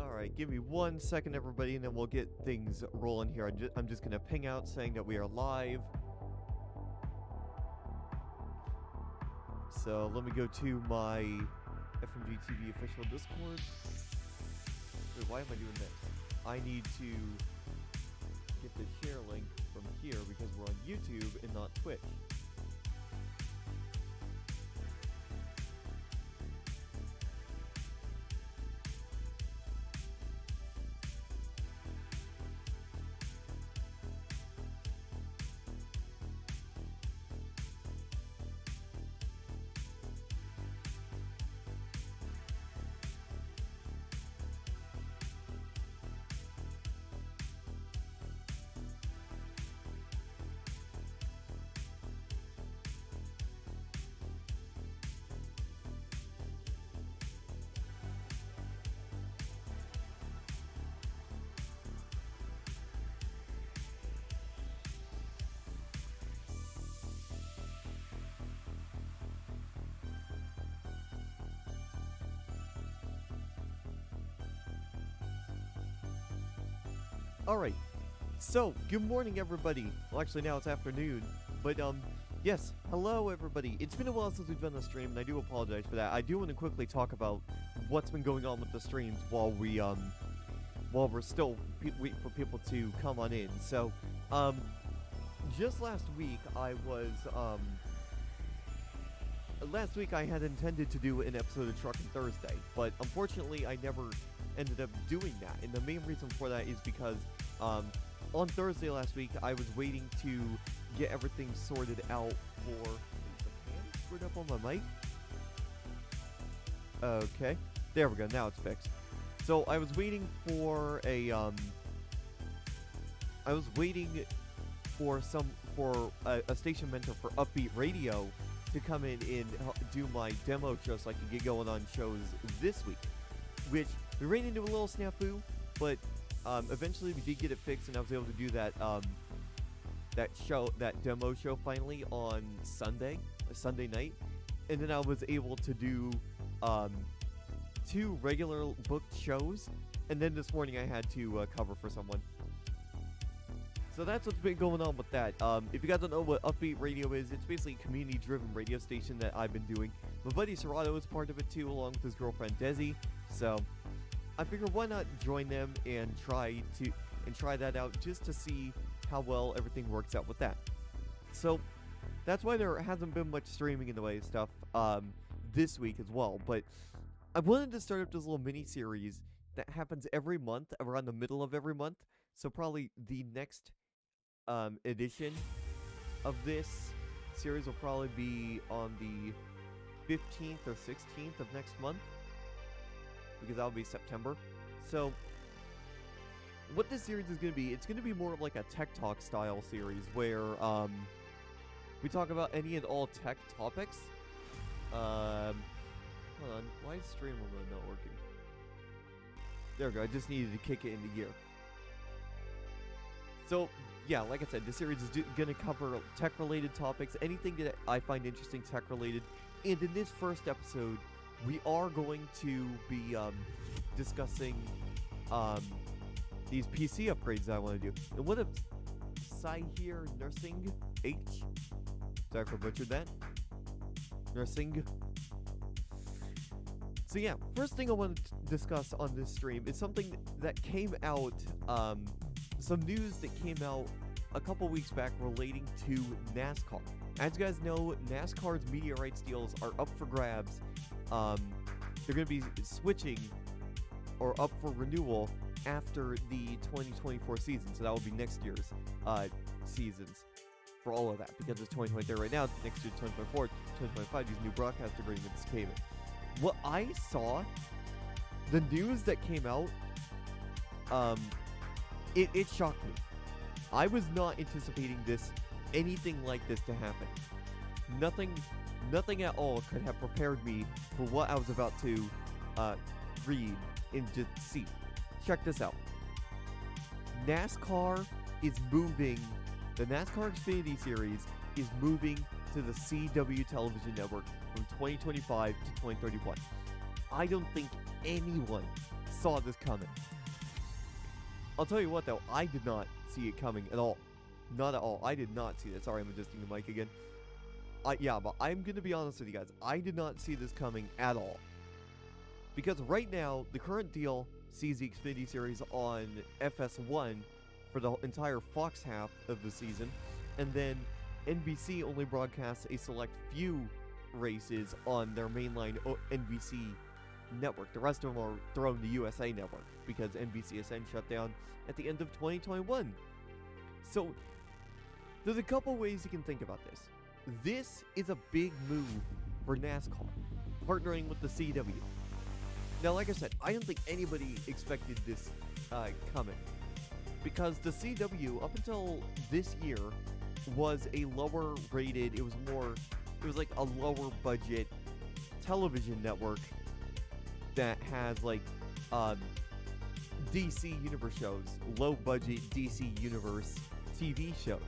Alright, give me 1 second, everybody, and then we'll get things rolling here. I'm just gonna ping out saying that we are live. So let me go to my FMG TV official Discord. Wait, why am I doing this? I need to get the share link from here because we're on YouTube and not Twitch. Alright, so, good morning everybody. Well, actually now it's afternoon, but yes, hello everybody. It's been a while since we've done the stream, and I do apologize for that. I do want to quickly talk about what's been going on with the streams while we're still waiting for people to come on in. So, just last week I had intended to do an episode of Truckin' Thursday, but unfortunately I never ended up doing that, and the main reason for that is because on Thursday last week I was waiting to get everything sorted out for... Is the fan screwed up on my mic? Okay, there we go, now it's fixed. So I was waiting for a a station mentor for Upbeat Radio to come in and do my demo show so I could get going on shows this week, which we ran into a little snafu, but eventually we did get it fixed, and I was able to do that that demo show finally on Sunday night, and then I was able to do 2 regular booked shows, and then this morning I had to cover for someone. So that's what's been going on with that. If you guys don't know what Upbeat Radio is, it's basically a community-driven radio station that I've been doing. My buddy Serato is part of it too, along with his girlfriend Desi. So I figured why not join them and try that out just to see how well everything works out with that. So that's why there hasn't been much streaming in the way of stuff this week as well. But I wanted to start up this little mini-series that happens every month, around the middle of every month. So probably the next edition of this series will probably be on the 15th or 16th of next month, because that'll be September. So what this series is going to be, it's going to be more of like a tech talk style series where we talk about any and all tech topics. Hold on, why is stream mode not working? There we go, I just needed to kick it into gear. So yeah, like I said, this series is going to cover tech-related topics, anything that I find interesting tech-related. And in this first episode, we are going to be discussing these PC upgrades that I want to do. And what if Sahir Nursing H? Sorry if I butchered that. Nursing. So yeah, first thing I want to discuss on this stream is something that came out, some news that came out a couple weeks back relating to NASCAR. As you guys know, NASCAR's media rights deals are up for grabs. They're going to be switching or up for renewal after the 2024 season. So that will be next year's seasons for all of that, because it's 2023 right now. Next year, 2024, 2025, these new broadcast agreements came in. What I saw, the news that came out, it shocked me. I was not anticipating anything like this to happen. Nothing at all could have prepared me for what I was about to read and just see. Check this out. NASCAR is moving, the NASCAR Xfinity Series is moving to the CW television network from 2025 to 2031. I don't think anyone saw this coming. I'll tell you what, though, I did not see it coming at all. Not at all. I did not see that. Sorry, I'm adjusting the mic again. Yeah, but I'm going to be honest with you guys. I did not see this coming at all. Because right now, the current deal sees the Xfinity Series on FS1 for the entire Fox half of the season. And then NBC only broadcasts a select few races on their mainline NBC network. The rest of them are thrown to USA Network because NBCSN shut down at the end of 2021. So, there's a couple ways you can think about this. This is a big move for NASCAR, partnering with the CW. Now, like I said, I don't think anybody expected this coming, because the CW, up until this year, was a lower rated, it was like a lower budget television network that has like DC Universe shows, low budget DC Universe TV shows.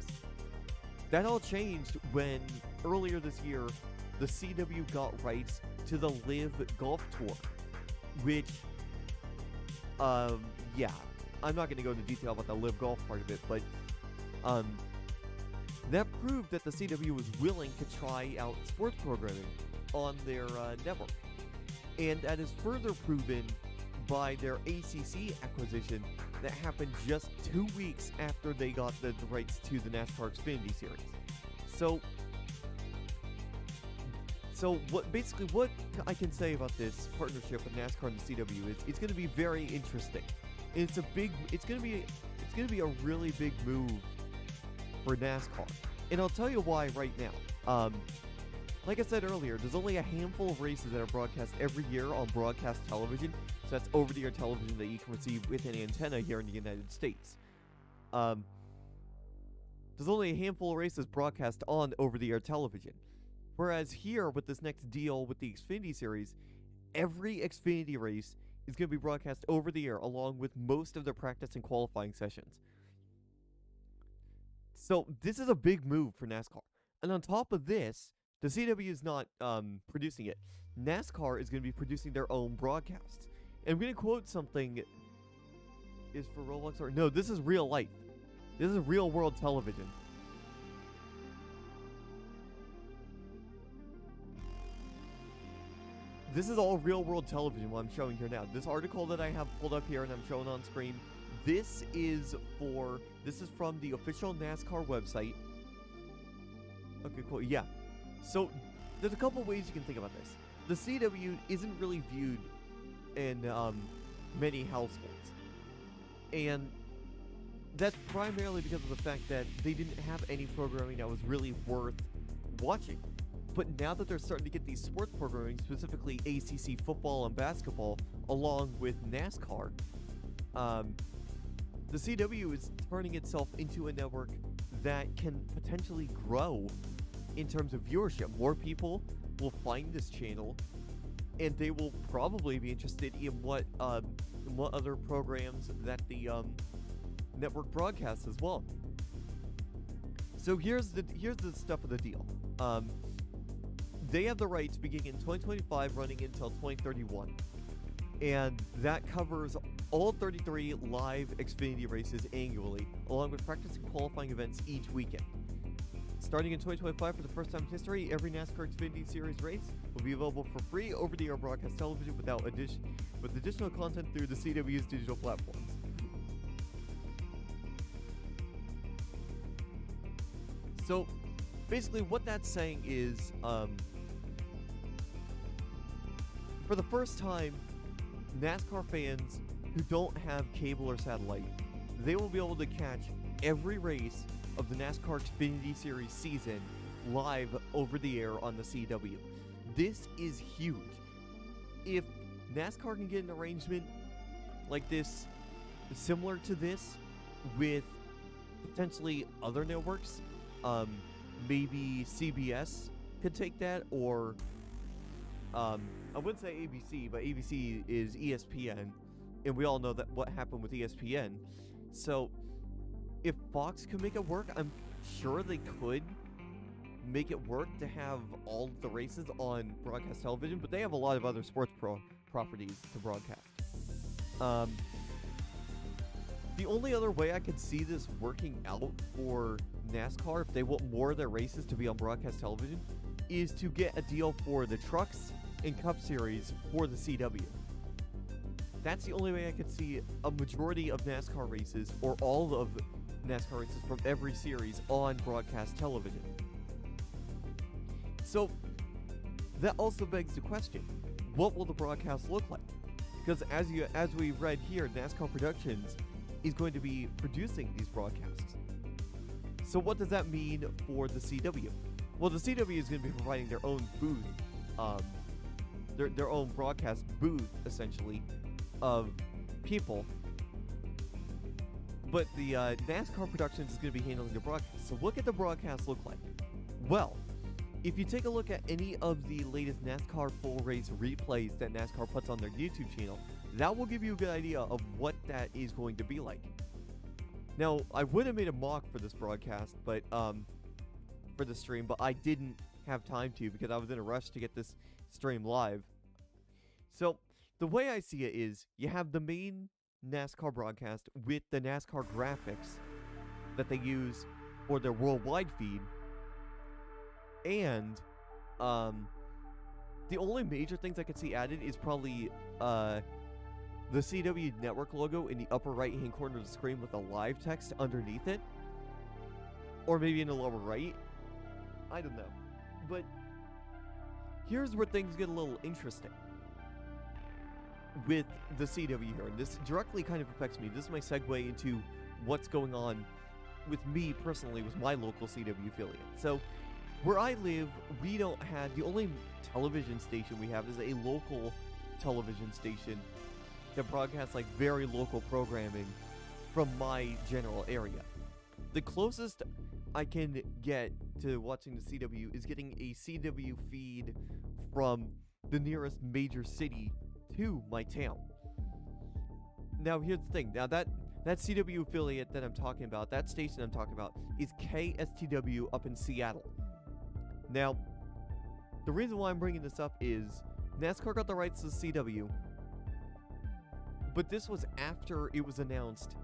That all changed when earlier this year the CW got rights to the Live Golf Tour, which yeah, I'm not going to go into detail about the Live Golf part of it, but that proved that the CW was willing to try out sports programming on their network. And that is further proven by their ACC acquisition that happened just 2 weeks after they got the rights to the NASCAR Xfinity Series. So what I can say about this partnership with NASCAR and the CW is it's going to be very interesting. It's going to be a really big move for NASCAR. And I'll tell you why right now. Like I said earlier, there's only a handful of races that are broadcast every year on broadcast television. So that's over-the-air television that you can receive with an antenna here in the United States. There's only a handful of races broadcast on over-the-air television. Whereas here, with this next deal with the Xfinity Series, every Xfinity race is going to be broadcast over-the-air along with most of their practice and qualifying sessions. So this is a big move for NASCAR. And on top of this, the CW is not producing it. NASCAR is going to be producing their own broadcasts. And I'm going to quote something. Is for Roblox or no? This is real life. This is real world television. This is all real world television what I'm showing here now. This article that I have pulled up here and I'm showing on screen. This is from the official NASCAR website. Okay, cool. Yeah. So there's a couple ways you can think about this. The CW isn't really viewed in many households. And that's primarily because of the fact that they didn't have any programming that was really worth watching. But now that they're starting to get these sports programming, specifically ACC football and basketball, along with NASCAR, the CW is turning itself into a network that can potentially grow in terms of viewership. More people will find this channel, and they will probably be interested in what other programs that the network broadcasts as well. So here's the stuff of the deal. They have the rights beginning in 2025, running until 2031, and that covers all 33 live Xfinity races annually, along with practice and qualifying events each weekend. Starting in 2025, for the first time in history, every NASCAR Xfinity Series race will be available for free over-the-air broadcast television with additional content through the CW's digital platforms. So, basically, what that's saying is, for the first time, NASCAR fans who don't have cable or satellite, they will be able to catch every race of the NASCAR Xfinity Series season live over the air on the CW. This is huge. If NASCAR can get an arrangement like this, similar to this, with potentially other networks, maybe CBS could take that, or I wouldn't say ABC, but ABC is ESPN, and we all know that what happened with ESPN. So if Fox could make it work, I'm sure they could make it work to have all the races on broadcast television, but they have a lot of other sports properties to broadcast. Um, the only other way I could see this working out for NASCAR, if they want more of their races to be on broadcast television, is to get a deal for the trucks and Cup Series for the CW. That's the only way I could see a majority of NASCAR races, or all of NASCAR races from every series, on broadcast television. So, that also begs the question, what will the broadcast look like? Because as we read here, NASCAR Productions is going to be producing these broadcasts. So what does that mean for the CW? Well, the CW is going to be providing their own booth, their own broadcast booth, essentially, of people. But the NASCAR Productions is going to be handling the broadcast. So what could the broadcast look like? Well, if you take a look at any of the latest NASCAR full race replays that NASCAR puts on their YouTube channel, that will give you a good idea of what that is going to be like. Now, I would have made a mock for this broadcast, but for the stream, but I didn't have time to because I was in a rush to get this stream live. So, the way I see it is, you have the main NASCAR broadcast with the NASCAR graphics that they use for their worldwide feed. And, the only major things I could see added is probably, the CW network logo in the upper right-hand corner of the screen with a live text underneath it. Or maybe in the lower right. I don't know. But, here's where things get a little interesting with the CW here. And this directly kind of affects me. This is my segue into what's going on with me personally with my local CW affiliate. So, where I live, we don't have, the only television station we have is a local television station that broadcasts like very local programming from my general area. The closest I can get to watching the CW is getting a CW feed from the nearest major city to my town. Now here's the thing, now that CW affiliate that I'm talking about, that station I'm talking about, is KSTW up in Seattle. Now, the reason why I'm bringing this up is NASCAR got the rights to the CW, but this was after it was announced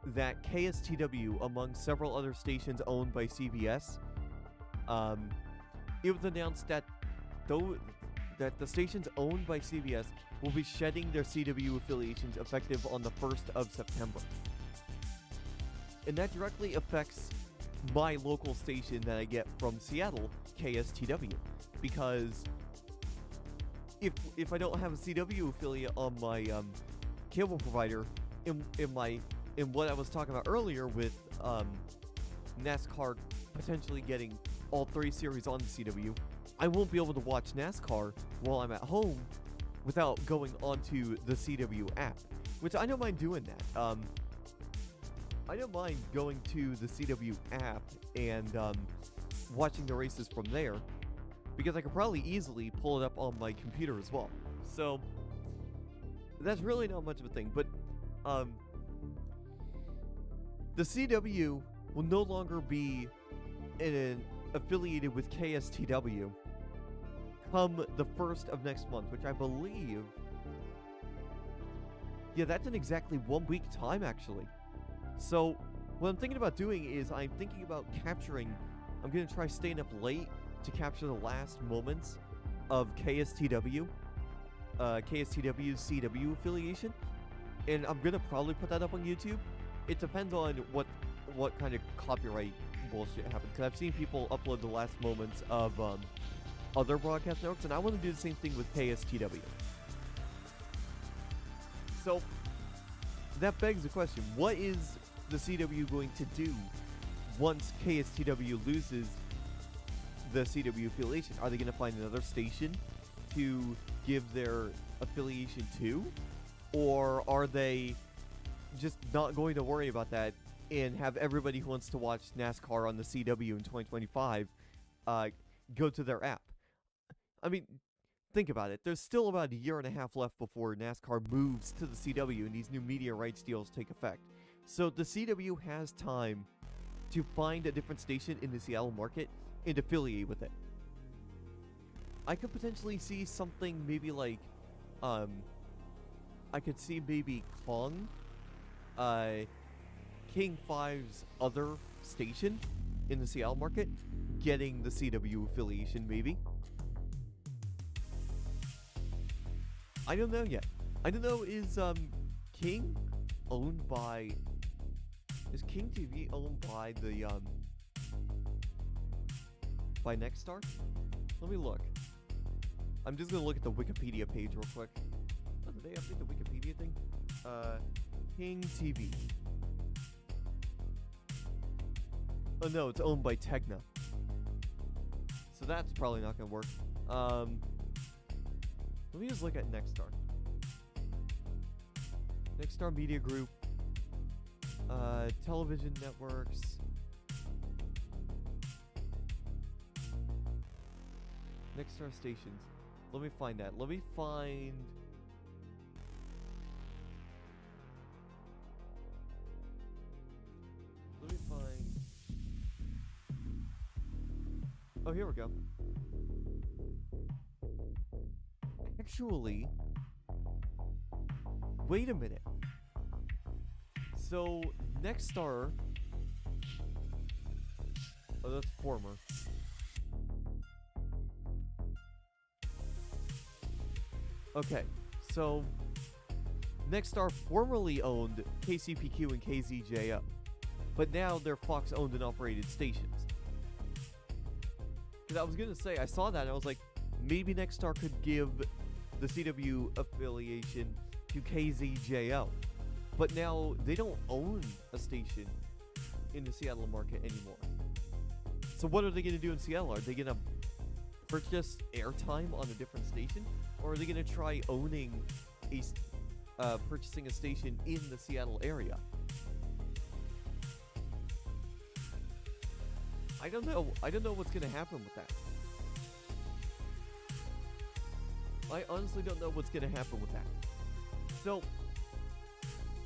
that KSTW, among several other stations owned by CBS, it was announced that the stations owned by CBS will be shedding their CW affiliations effective on the 1st of September. And that directly affects my local station that I get from Seattle, KSTW, because if I don't have a CW affiliate on my cable provider, in what I was talking about earlier with NASCAR potentially getting all 3 series on the CW, I won't be able to watch NASCAR while I'm at home without going onto the CW app, which I don't mind doing that. I don't mind going to the CW app and watching the races from there, because I could probably easily pull it up on my computer as well. So that's really not much of a thing, but the CW will no longer be affiliated with KSTW come the 1st of next month, which I believe, yeah, that's in exactly 1 week time, actually. So, what I'm thinking about doing is I'm thinking about I'm going to try staying up late to capture the last moments of KSTW's CW affiliation, and I'm going to probably put that up on YouTube. It depends on what kind of copyright bullshit happens, because I've seen people upload the last moments of other broadcast networks, and I want to do the same thing with KSTW. So, that begs the question, what is the CW going to do once KSTW loses the CW affiliation? Are they going to find another station to give their affiliation to? Or are they just not going to worry about that and have everybody who wants to watch NASCAR on the CW in 2025 go to their app? I mean, think about it. There's still about a year and a half left before NASCAR moves to the CW and these new media rights deals take effect. So the CW has time to find a different station in the Seattle market and affiliate with it. I could potentially see something maybe like I could see maybe Kong, King 5's other station in the Seattle market, getting the CW affiliation, maybe. I don't know yet. I don't know, is King owned by... Is King TV owned by the, by Nexstar? Let me look. I'm just gonna look at the Wikipedia page real quick. Oh, did they update the Wikipedia thing? King TV. Oh no, it's owned by Tegna. So that's probably not gonna work. Let me just look at Nexstar. Nexstar Media Group. Television networks. Nexstar stations. Let me find that. Let me find... Oh, here we go. Actually... Wait a minute. So, Nexstar... Oh, that's former. Okay, so... Nexstar formerly owned KCPQ and KZJO, but now they're Fox-owned and operated stations. Because I was gonna say, I saw that and I was like, maybe Nexstar could give the CW affiliation to KZJO. But now they don't own a station in the Seattle market anymore. So what are they going to do in Seattle? Are they going to purchase airtime on a different station? Or are they going to try owning purchasing a station in the Seattle area? I don't know. I don't know what's going to happen with that. I honestly don't know what's going to happen with that. So,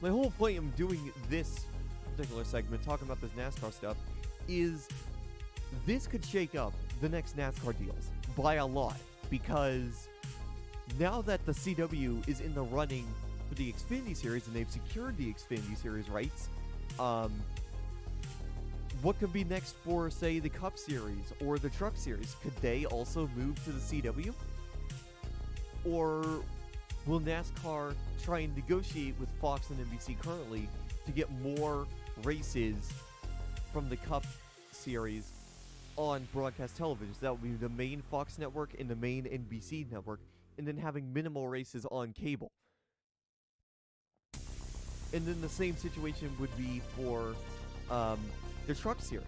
my whole point of doing this particular segment, talking about this NASCAR stuff, is this could shake up the next NASCAR deals by a lot. Because now that the CW is in the running for the Xfinity Series and they've secured the Xfinity Series rights, what could be next for, say, the Cup Series or the Truck Series? Could they also move to the CW? Or will NASCAR try and negotiate with Fox and NBC currently to get more races from the Cup Series on broadcast television? So that would be the main Fox network and the main NBC network, and then having minimal races on cable. And then the same situation would be for the Truck Series.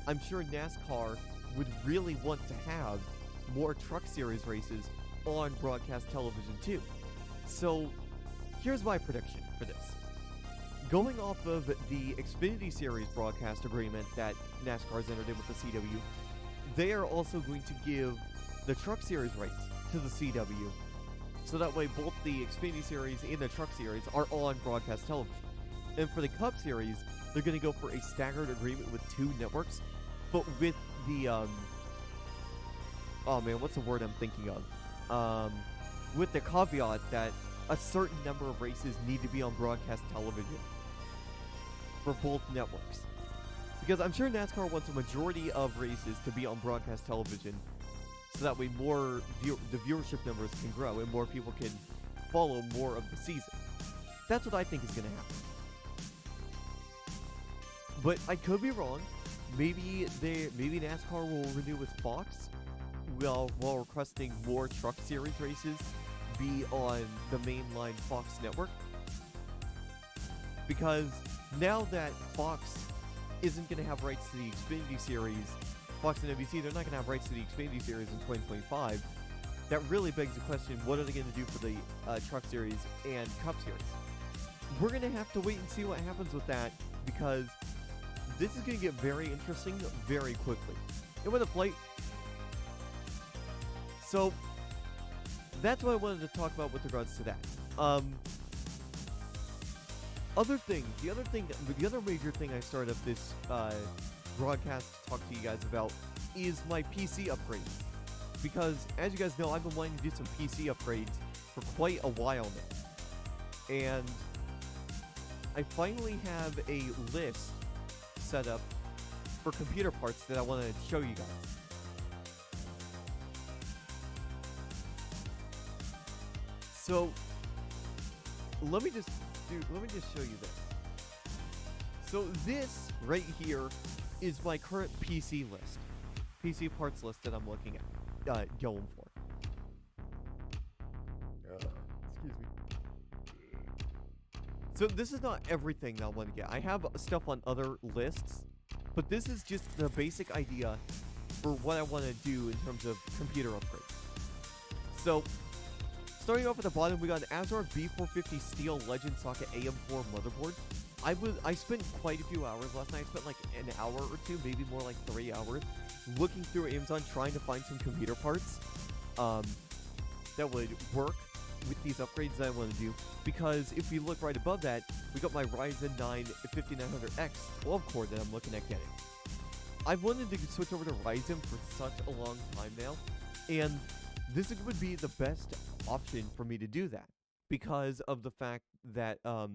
I'm sure NASCAR would really want to have more Truck Series races on broadcast television too. So here's my prediction for this. Going off of the Xfinity Series broadcast agreement that NASCAR's entered in with the CW, they are also going to give the Truck Series rights to the CW. So that way both the Xfinity Series and the Truck Series are on broadcast television. And for the Cup Series, they're going to go for a staggered agreement with two networks, but with the, oh man, what's the word I'm thinking of? With the caveat that a certain number of races need to be on broadcast television for both networks. Because I'm sure NASCAR wants a majority of races to be on broadcast television, so that way more the viewership numbers can grow and more people can follow more of the season. That's what I think is going to happen. But I could be wrong. Maybe NASCAR will renew with Fox while requesting more Truck Series races be on the mainline Fox network. Because now that Fox isn't going to have rights to the Xfinity Series, Fox and NBC, they're not going to have rights to the Xfinity Series in 2025. That really begs the question, what are they going to do for the Truck Series and Cup Series? We're going to have to wait and see what happens with that, because this is going to get very interesting very quickly. And with a flight... So, that's what I wanted to talk about with regards to that. The other major thing I started up this broadcast to talk to you guys about is my PC upgrades. Because, as you guys know, I've been wanting to do some PC upgrades for quite a while now. and I finally have a list set up for computer parts that I want to show you guys. So let me just show you this. So this right here is my current PC list, PC parts list that I'm looking at, going for. Excuse me. So this is not everything that I want to get. I have stuff on other lists, but this is just the basic idea for what I want to do in terms of computer upgrades. So, starting off at the bottom, we got an ASRock B450 Steel Legend Socket AM4 motherboard. I spent quite a few hours last night. I spent like an hour or two, maybe more like 3 hours, looking through Amazon trying to find some computer parts that would work with these upgrades that I want to do. Because if we look right above that, we got my Ryzen 9 5900X 12-core that I'm looking at getting. I've wanted to switch over to Ryzen for such a long time now, and this would be the best option for me to do that because of the fact that the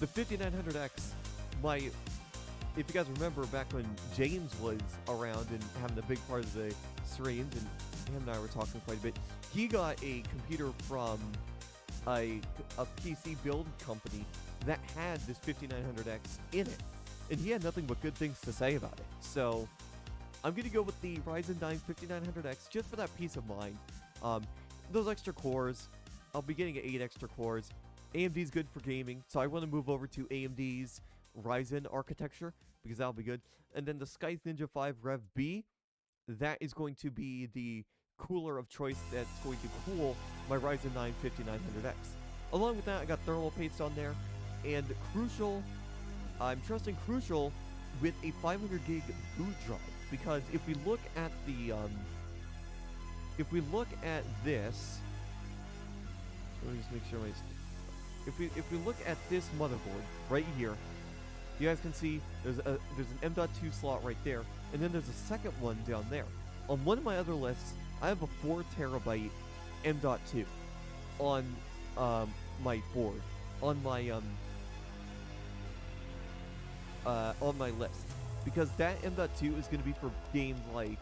5900X, if you guys remember back when James was around and having a big part of the streams, and him and I were talking quite a bit, he got a computer from a PC build company that had this 5900X in it, and he had nothing but good things to say about it. So I'm going to go with the Ryzen 9 5900X just for that peace of mind. Those extra cores, I'll be getting 8 extra cores. AMD's good for gaming, so I want to move over to AMD's Ryzen architecture because that'll be good. And then the Scythe Ninja 5 Rev B, that is going to be the cooler of choice that's going to cool my Ryzen 9 5900X. Along with that, I got thermal paste on there, and Crucial, I'm trusting Crucial with a 500 gig boot drive, because if we look at the this, let me just make sure if we look at this motherboard right here, you guys can see there's an M.2 slot right there, and then there's a second one down there. On one of my other lists, I have a 4 terabyte M.2 on my board, on my list, because that M.2 is going to be for games like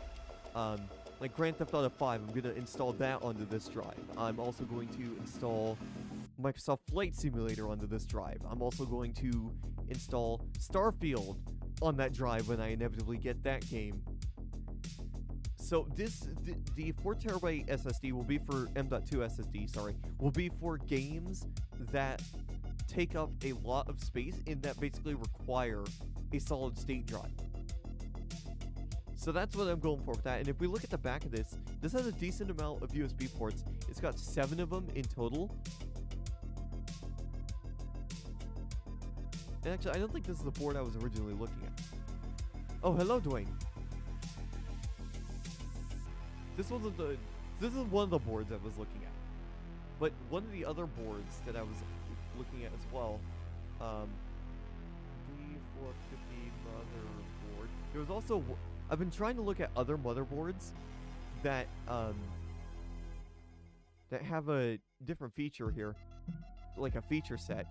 Grand Theft Auto 5. I'm going to install that onto this drive. I'm also going to install Microsoft Flight Simulator onto this drive. I'm also going to install Starfield on that drive when I inevitably get that game. So the 4 terabyte SSD will be for M.2 SSD, sorry, will be for games that take up a lot of space and that basically require a solid state drive. So that's what I'm going for with that. And if we look at the back of this has a decent amount of USB ports. It's got 7 of them in total. And actually, I don't think this is the board I was originally looking at. Oh, hello, Dwayne. This is one of the boards I was looking at. But one of the other boards that I was looking at as well, B450 motherboard. There was also, I've been trying to look at other motherboards that that have a different feature here, like a feature set.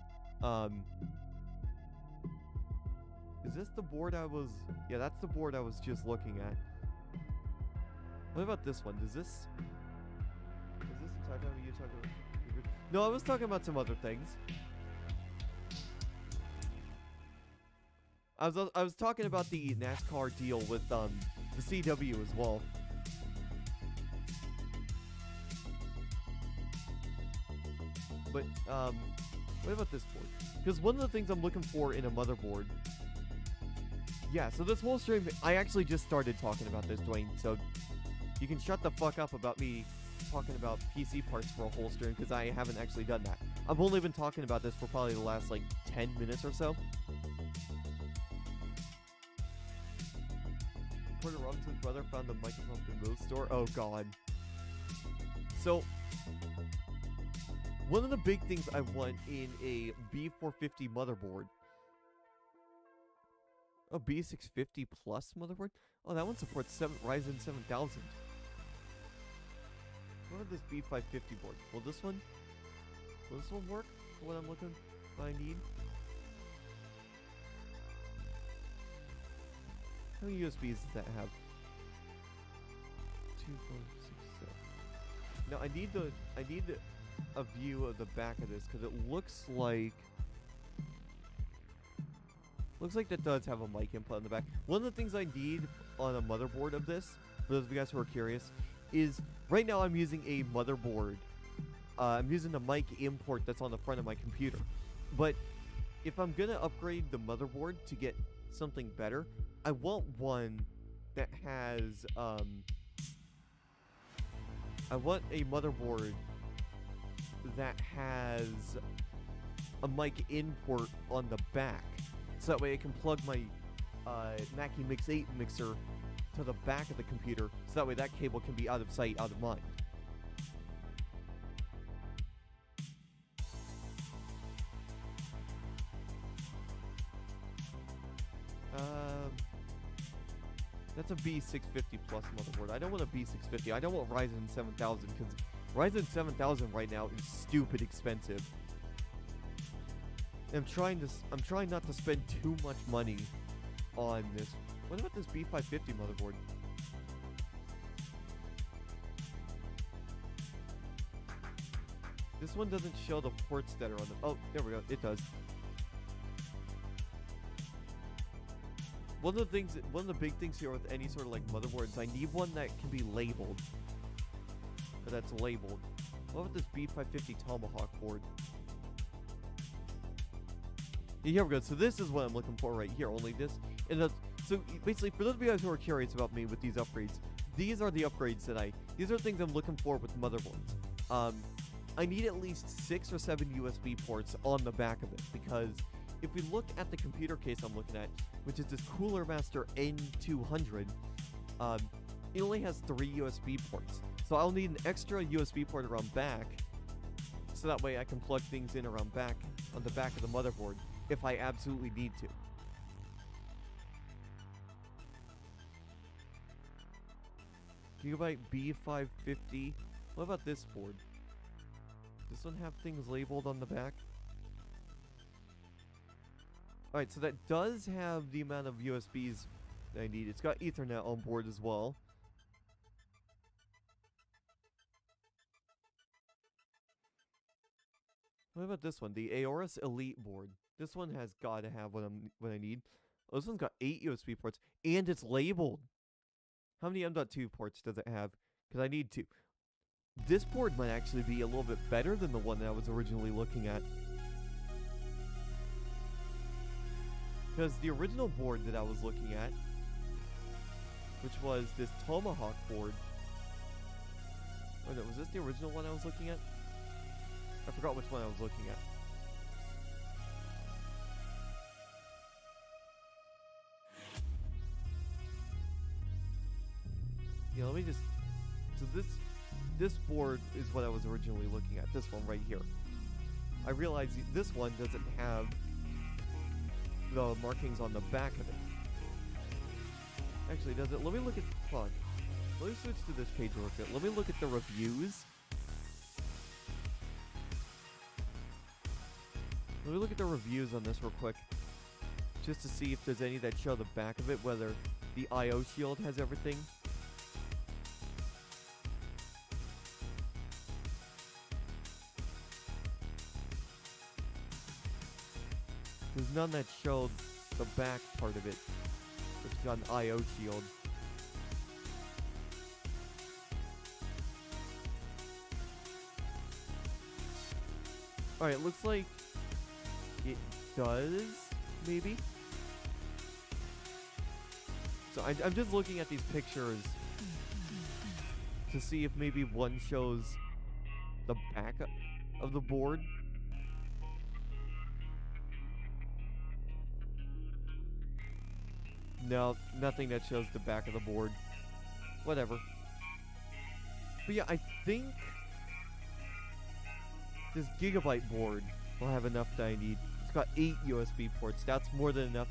Is this the board I was? Yeah, that's the board I was just looking at. What about this one? Is this the type of you talking about? No, I was talking about some other things. I was talking about the NASCAR deal with the CW as well. But what about this board? Because one of the things I'm looking for in a motherboard. Yeah, so this whole stream, I actually just started talking about this, Dwayne, so you can shut the fuck up about me talking about PC parts for a whole stream, because I haven't actually done that. I've only been talking about this for probably the last, like, 10 minutes or so. Porter Robinson's brother found the Microsoft Remote store. Oh, God. So, one of the big things I want in a B450 motherboard. Oh, B650 Plus motherboard? Oh, that one supports Ryzen 7000. What about this B550 board? Well, this one Will this one work for what I'm looking, what I need? How many USBs does that have? 2, 4, 6, 7. Now I need a view of the back of this because it looks like that does have a mic input on the back. One of the things I need on a motherboard of this, for those of you guys who are curious, is right now I'm using a motherboard. I'm using the mic import that's on the front of my computer. But if I'm gonna upgrade the motherboard to get something better, I want one that has I want a motherboard that has a mic import on the back, so that way I can plug my Mackie Mix 8 mixer to the back of the computer, so that way that cable can be out of sight, out of mind. That's a B650 plus motherboard. I don't want a B650. I don't want Ryzen 7000 because Ryzen 7000 right now is stupid expensive. I'm trying not to spend too much money on this. What about this B550 motherboard? This one doesn't show the ports that are on the... Oh, there we go. It does. One of the big things here with any sort of like motherboards, I need one that can be labeled. That's labeled. What about this B550 Tomahawk board? Yeah, here we go. So this is what I'm looking for right here. Only this. And so basically, for those of you guys who are curious about me with these upgrades, these are the upgrades that these are the things I'm looking for with motherboards. I need at least 6 or 7 USB ports on the back of it, because if we look at the computer case I'm looking at, which is this Cooler Master N200, it only has 3 USB ports. So I'll need an extra USB port around back, so that way I can plug things in around back, on the back of the motherboard, if I absolutely need to. Gigabyte B550. What about this board? Does this one have things labeled on the back? Alright, so that does have the amount of USBs that I need. It's got Ethernet on board as well. What about this one? The Aorus Elite board. This one has got to have what I need. Oh, this one's got 8 USB ports, and it's labeled. How many M.2 ports does it have? Because I need 2. This board might actually be a little bit better than the one that I was originally looking at. Because the original board that I was looking at, which was this Tomahawk board... Oh no, was this the original one I was looking at? I forgot which one I was looking at. Yeah, let me just... So this board is what I was originally looking at. This one right here. I realized this one doesn't have the markings on the back of it. Actually, does it? Let me look at... Hold on. Let me switch to this page real quick. Let me look at the reviews. Let me look at the reviews on this real quick, just to see if there's any that show the back of it, whether the I/O shield has everything. There's none that showed the back part of it. It's got an I/O shield. Alright, it looks like it does, maybe? So I'm just looking at these pictures to see if maybe one shows the back of the board. No, nothing that shows the back of the board. Whatever. But yeah, I think this Gigabyte board will have enough that I need. It's got 8 USB ports. That's more than enough.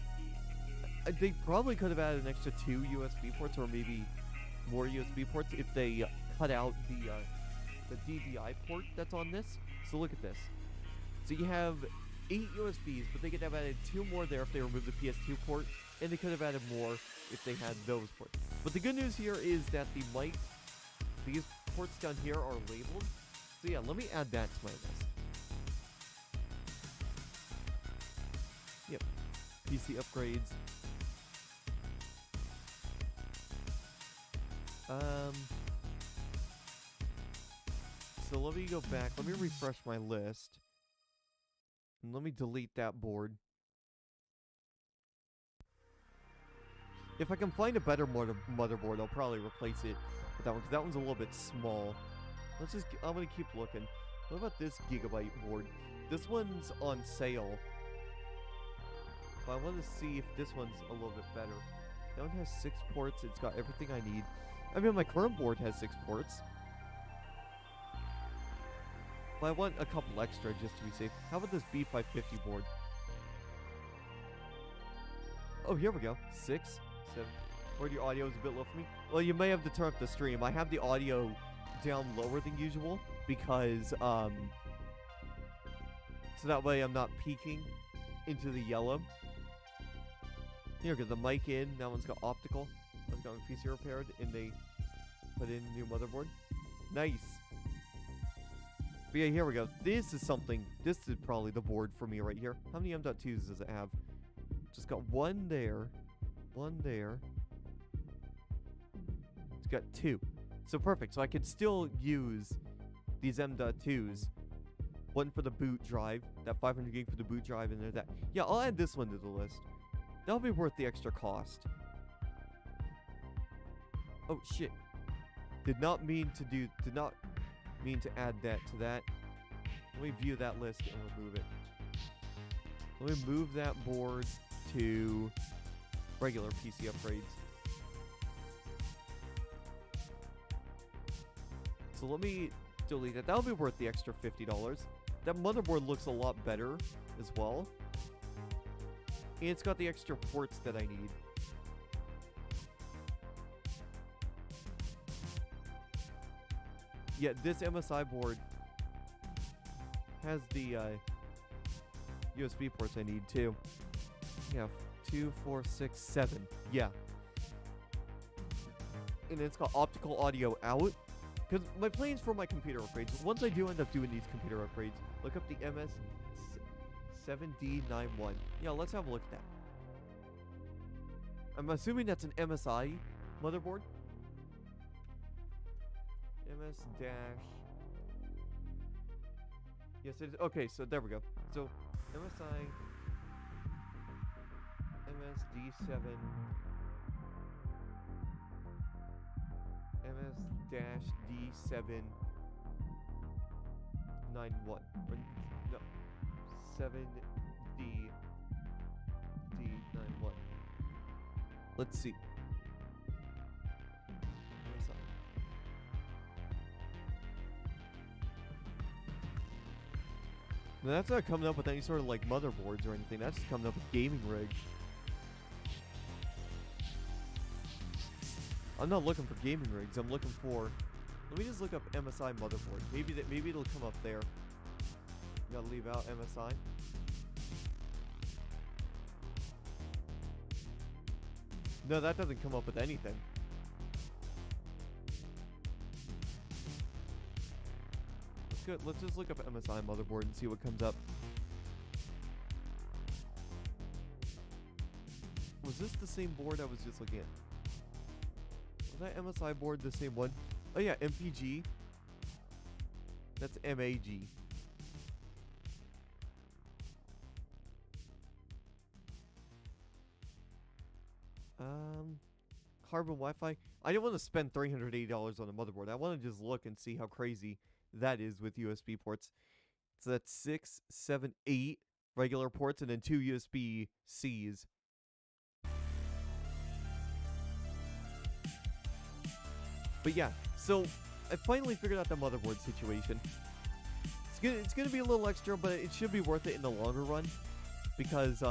They probably could have added an extra 2 USB ports, or maybe more USB ports if they cut out the DVI port that's on this. So look at this. So you have 8 USBs, but they could have added 2 more there if they removed the PS2 port, and they could have added more if they had those ports. But the good news here is that the mic, these ports down here are labeled. So yeah, let me add that to my list. Yep, PC upgrades. So let me go back. Let me refresh my list. And let me delete that board. If I can find a better motherboard, I'll probably replace it with that one, because that one's a little bit small. I'm gonna keep looking. What about this Gigabyte board? This one's on sale. But I want to see if this one's a little bit better. That one has 6 ports. It's got everything I need. I mean, my current board has 6 ports. But I want a couple extra just to be safe. How about this B550 board? Oh, here we go. 6, 7. Or your audio is a bit low for me. Well, you may have to turn up the stream. I have the audio down lower than usual because, so that way I'm not peeking into the yellow. Here, get the mic in. That one's got optical. I've got my PC repaired, and they put in a new motherboard. Nice. But yeah, here we go. This is something. This is probably the board for me right here. How many M.2s does it have? Just got 1 there. 1 there. It's got 2. So perfect. So I could still use these M.2s. 1 for the boot drive. That 500 gig for the boot drive, and there's that. Yeah, I'll add this one to the list. That'll be worth the extra cost. Oh shit. Did not mean to add that to that. Let me view that list and remove it. Let me move that board to regular PC upgrades. So let me delete that. That'll be worth the extra $50. That motherboard looks a lot better as well. And it's got the extra ports that I need. Yeah, this MSI board has the USB ports I need too. Yeah, 2, 4, 6, 7. Yeah. And it's got optical audio out. Because my plans for my computer upgrades, once I do end up doing these computer upgrades, look up the MS7D91. Yeah, let's have a look at that. I'm assuming that's an MSI motherboard. MS dash. Yes, it is. Okay, so there we go. So MSI MSD7 MS-D7 91. No. 7D D91. Let's see. Now, that's not coming up with any sort of like motherboards or anything. That's just coming up with gaming rigs. I'm not looking for gaming rigs. I'm looking for. Let me just look up MSI motherboard. Maybe it'll come up there. Gotta leave out MSI. No, that doesn't come up with anything. Let's just look up MSI motherboard and see what comes up. Was this the same board I was just looking at? Was that MSI board the same one? Oh yeah, MPG. That's MAG. Carbon Wi-Fi. I don't want to spend $380 on a motherboard. I want to just look and see how crazy that is with USB ports. So that's 6, 7, 8 regular ports and then 2 USB-Cs. But yeah, so I finally figured out the motherboard situation. It's gonna be a little extra, but it should be worth it in the longer run. Because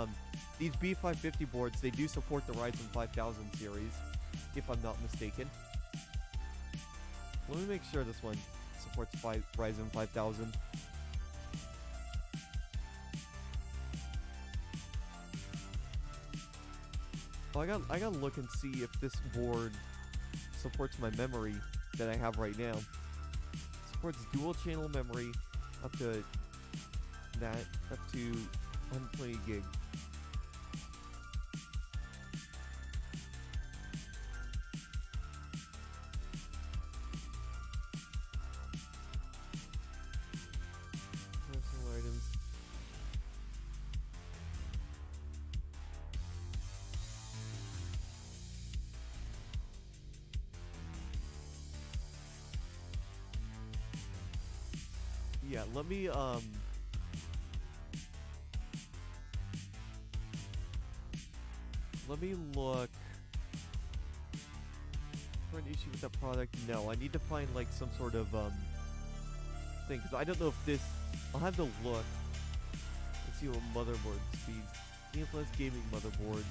these B550 boards, they do support the Ryzen 5000 series, if I'm not mistaken. Let me make sure this one supports Ryzen 5000. Oh, I gotta look and see if this board supports my memory that I have right now. Supports dual channel memory up to 120 gig. Personal items. Yeah, let me look for an issue with that product. No, I need to find like some sort of thing, because I don't know if this, I'll have to look. Let's see what motherboard speeds. EMPlus gaming motherboard.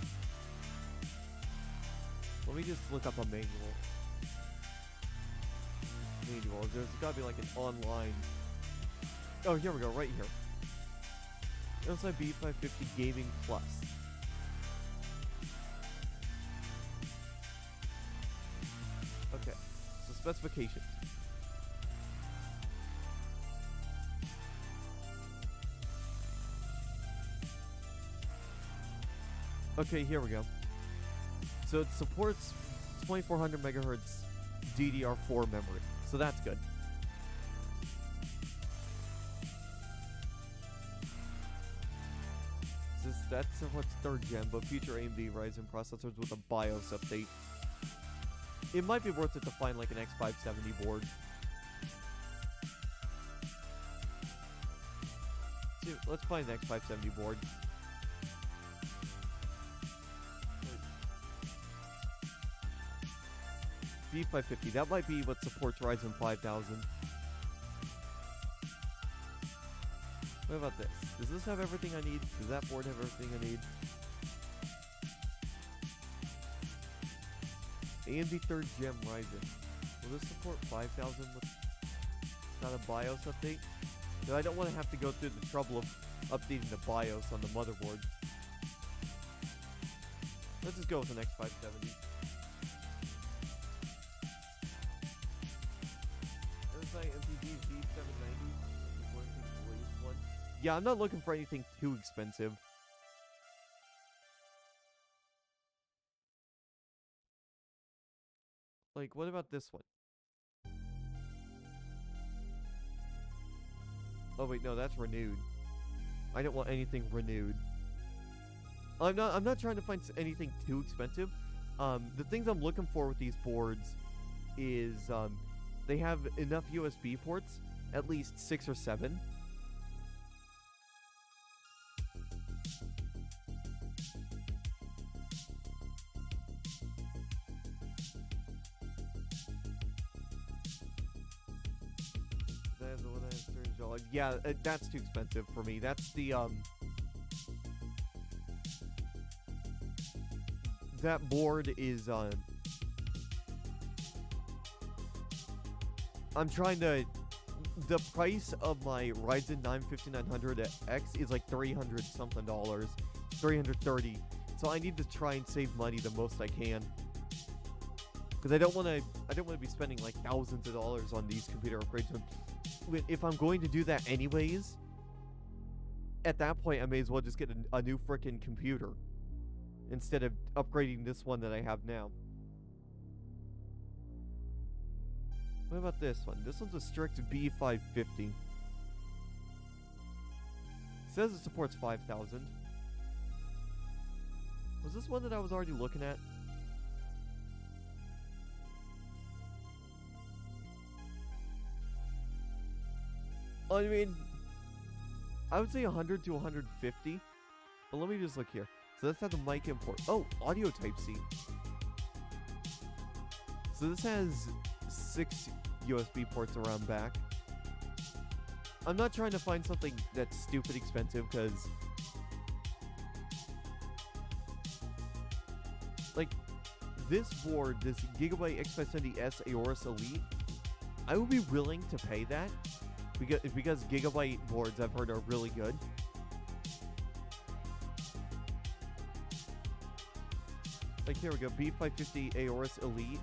Let me just look up a manual. There's gotta be like an online. Oh, here we go, right here. MSI B550 Gaming Plus. Okay, so specifications. Okay, here we go. So it supports 2400 megahertz DDR4 memory, so that's good. That supports 3rd gen, but future AMD Ryzen processors with a BIOS update. It might be worth it to find like an X570 board. So let's find the X570 board. B550, that might be what supports Ryzen 5000. What about this? Does this have everything I need? Does that board have everything I need? AMD 3rd Gen Ryzen. Will this support 5000 with not a BIOS update? No, I don't want to have to go through the trouble of updating the BIOS on the motherboard. Let's just go with an X570. MSI MPG V790. Yeah, I'm not looking for anything too expensive. Like, what about this one? Oh wait, no, that's renewed. I don't want anything renewed. I'm not trying to find anything too expensive. The things I'm looking for with these boards is they have enough USB ports, at least 6 or 7. Yeah, that's too expensive for me. That's the that board is I'm trying to, the price of my Ryzen 9 5900X is like $300 something, $330. So I need to try and save money the most I can, because I don't want to be spending like thousands of dollars on these computer upgrades. If I'm going to do that anyways, at that point I may as well just get a new frickin' computer instead of upgrading this one that I have now. What about this one? This one's a strict B550. It says it supports 5000. Was this one that I was already looking at? I mean, I would say 100 to 150. But let me just look here. So let's have the mic import. Oh, audio Type-C. So this has 6 USB ports around back. I'm not trying to find something that's stupid expensive, because like this board, this Gigabyte X570S Aorus Elite, I would be willing to pay that because Gigabyte boards I've heard are really good. Like here we go, B550 Aorus Elite.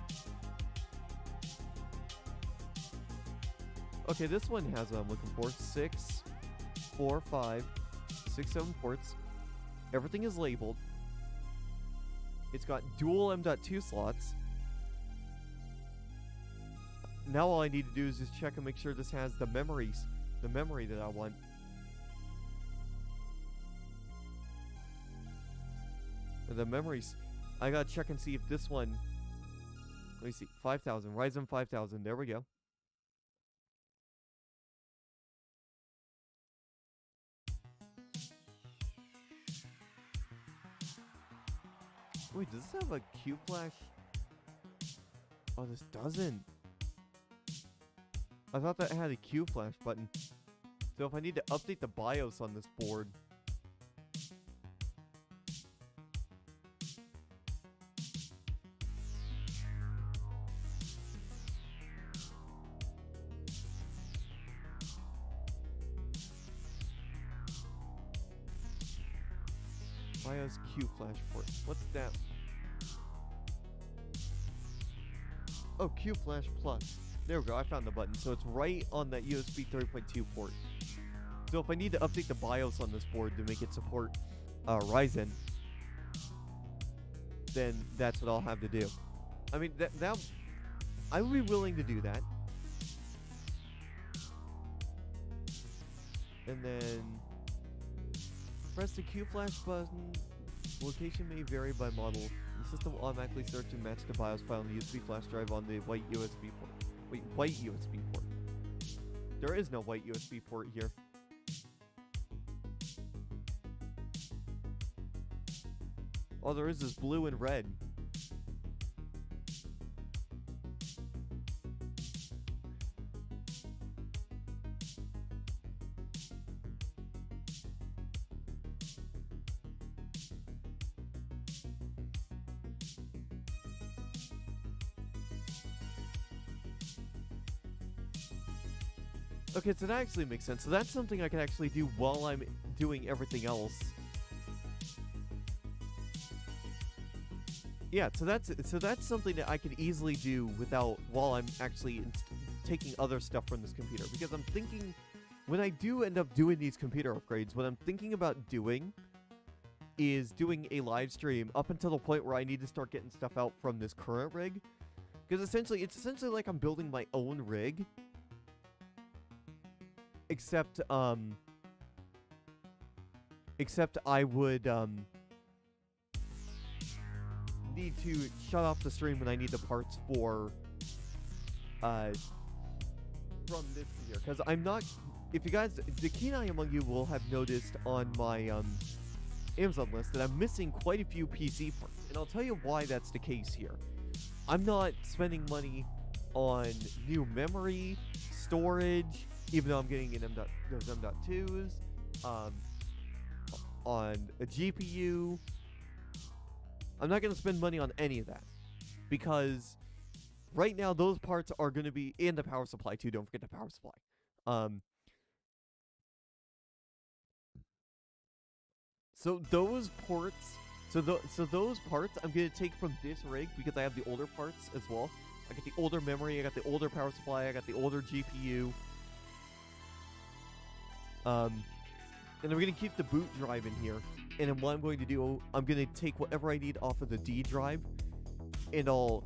Okay, this one has what I'm looking for. 6, 4, 5, 6, 7 ports. Everything is labeled. It's got dual M.2 slots. Now all I need to do is just check and make sure this has the memory that I want. The memories. I gotta check and see if this one. Let me see. 5000. Ryzen 5000. There we go. Wait, does this have a Q-Flash? Oh, this doesn't. I thought that had a Q-Flash button. So if I need to update the BIOS on this board. BIOS Q-Flash port. What's that? Oh, Q-Flash Plus. There we go, I found the button. So it's right on that USB 3.2 port. So if I need to update the BIOS on this board to make it support Ryzen, then that's what I'll have to do. I mean, that I would be willing to do that. And then press the Q-Flash button. Location may vary by model. The system will automatically search and match the BIOS file on the USB flash drive on the white USB port. Wait, white USB port. There is no white USB port here. All there is blue and red. Okay, so that actually makes sense. So that's something I can actually do while I'm doing everything else. Yeah, so that's something that I can easily do while I'm actually taking other stuff from this computer. Because I'm thinking, when I do end up doing these computer upgrades, what I'm thinking about doing is doing a live stream up until the point where I need to start getting stuff out from this current rig. Because it's essentially like I'm building my own rig. Except I would need to shut off the stream when I need the parts for from this here, because I'm not. If you guys, the keen eye among you will have noticed on my Amazon list that I'm missing quite a few PC parts, and I'll tell you why that's the case here. I'm not spending money on new memory, storage, even though I'm getting those M.2s, on a GPU. I'm not going to spend money on any of that, because right now those parts are going to be in the power supply too. Don't forget the power supply. So those ports, so those parts I'm going to take from this rig, because I have the older parts as well. I got the older memory, I got the older power supply, I got the older GPU. And I'm going to keep the boot drive in here. And then what I'm going to do, I'm going to take whatever I need off of the D drive, and I'll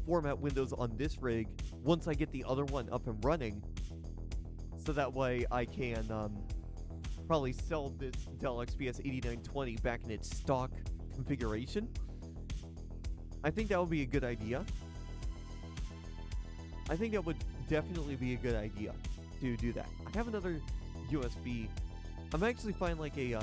format Windows on this rig once I get the other one up and running. So that way I can probably sell this Dell XPS 8920 back in its stock configuration. I think that would be a good idea. I think that would definitely be a good idea to do that. I have another USB. I'm actually finding like a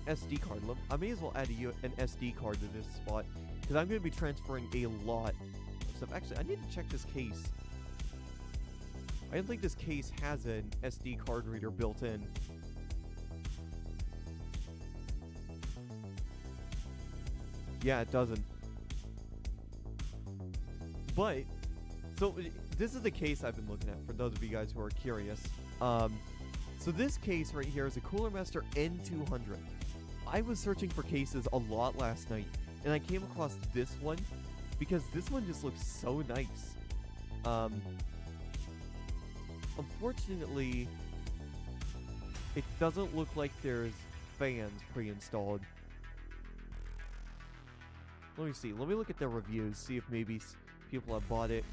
SD card. I may as well add an SD card to this spot, because I'm going to be transferring a lot of stuff. Actually, I need to check this case. I don't think this case has an SD card reader built in. Yeah, it doesn't. But, so this is the case I've been looking at for those of you guys who are curious. So this case right here is a Cooler Master N200. I was searching for cases a lot last night, and I came across this one because this one just looks so nice. Unfortunately, it doesn't look like there's fans pre-installed. Let me see. Let me look at their reviews, see if maybe people have bought it.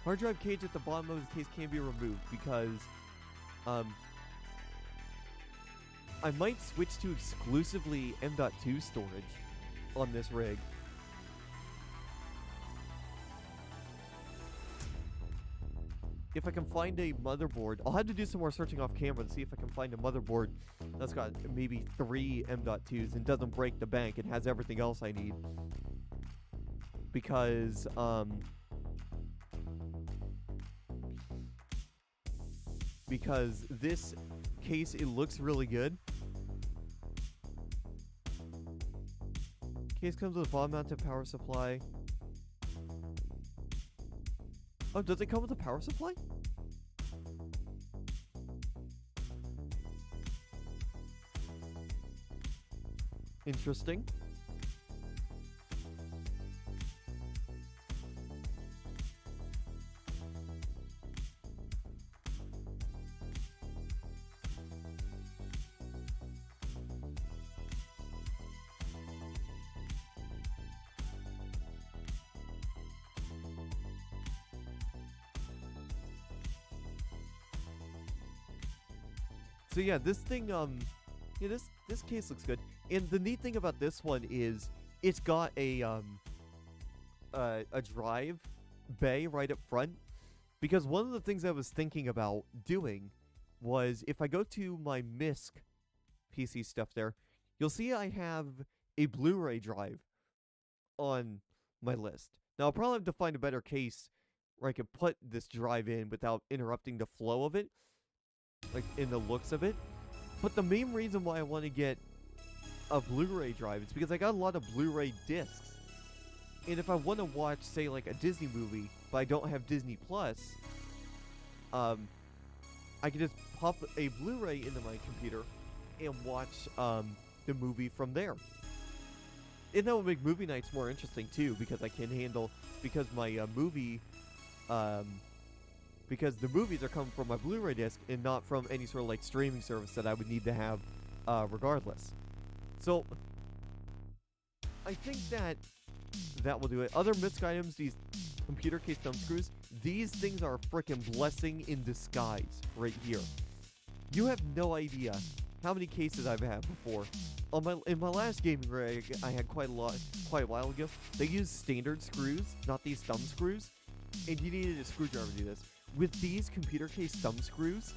Hard drive cage at the bottom of the case can be removed because I might switch to exclusively M.2 storage on this rig. If I can find a motherboard, I'll have to do some more searching off camera to see if I can find a motherboard that's got maybe 3 M.2s and doesn't break the bank and has everything else I need. Because, this case, it looks really good. Case comes with a bottom-mounted power supply. Oh, does it come with a power supply? Interesting. So yeah, this thing, yeah, this case looks good. And the neat thing about this one is it's got a drive bay right up front. Because one of the things I was thinking about doing was if I go to my MISC PC stuff there, you'll see I have a Blu-ray drive on my list. Now I'll probably have to find a better case where I could put this drive in without interrupting the flow of it, like in the looks of it. But the main reason why I want to get a Blu-ray drive is because I got a lot of Blu-ray discs. And if I want to watch, say, like a Disney movie, but I don't have Disney Plus, I can just pop a Blu-ray into my computer and watch the movie from there. And that will make movie nights more interesting too, because I can handle, because my because the movies are coming from my Blu-ray disc and not from any sort of like streaming service that I would need to have regardless. So I think that will do it. Other MISC items, these computer case thumb screws, these things are a freaking blessing in disguise right here. You have no idea how many cases I've had before. In my last gaming rig I had quite a while ago, they used standard screws, not these thumb screws, and you needed a screwdriver to do this. With these computer case thumb screws,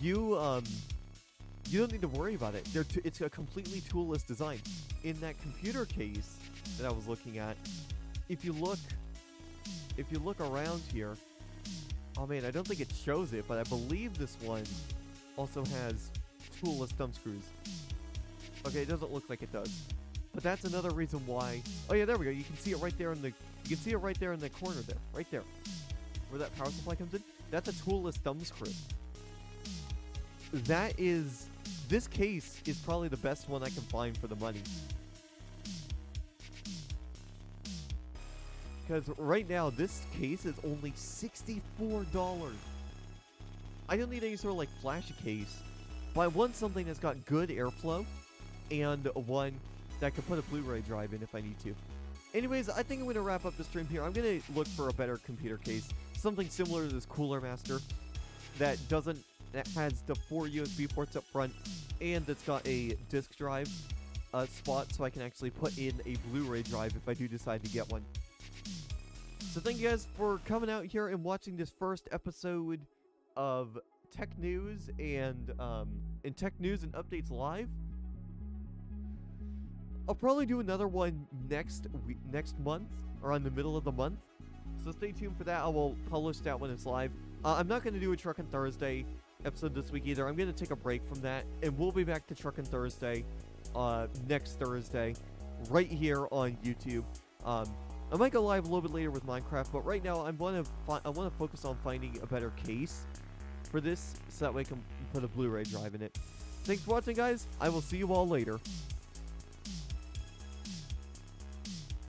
you don't need to worry about it. It's a completely toolless design. In that computer case that I was looking at, if you look around here, oh man, I don't think it shows it, but I believe this one also has toolless thumb screws. Okay, it doesn't look like it does, but that's another reason why. Oh yeah, there we go. You can see it right there in the. You can see it right there in the corner there, right there, where that power supply comes in. That's a toolless thumb screw. This case is probably the best one I can find for the money. Because right now, this case is only $64. I don't need any sort of like flashy case, but I want something that's got good airflow and one that can put a Blu-ray drive in if I need to. Anyways, I think I'm going to wrap up the stream here. I'm going to look for a better computer case, something similar to this Cooler Master that has the 4 USB ports up front and that's got a disk drive spot so I can actually put in a Blu-ray drive if I do decide to get one. So thank you guys for coming out here and watching this first episode of Tech News and Tech News and Updates Live. I'll probably do another one next month, around the middle of the month. So stay tuned for that. I will publish that when it's live. I'm not going to do a Truck on Thursday. episode this week either. I'm going to take a break from that, and we'll be back to Truckin' Thursday next Thursday, right here on YouTube. I might go live a little bit later with Minecraft, but right now I want to focus on finding a better case for this, so that way I can put a Blu-ray drive in it. Thanks for watching, guys. I will see you all later.